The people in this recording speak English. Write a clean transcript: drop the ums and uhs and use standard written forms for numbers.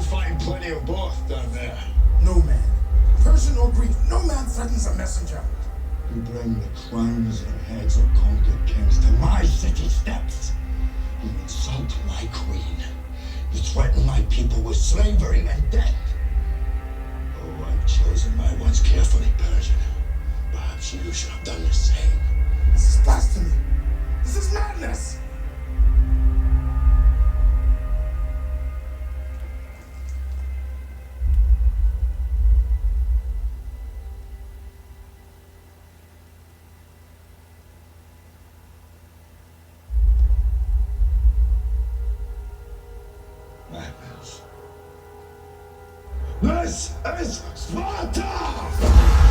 find plenty of both down there. No man, Persian or Greek, no man threatens a messenger. You bring the crowns and heads of conquered kings to my city steps. You insult my queen. You threaten my people with slavery and death. Oh, I've chosen my ones carefully, Persian. Perhaps you should have done the same. This is blasphemy. This is madness. Madness. This is Sparta!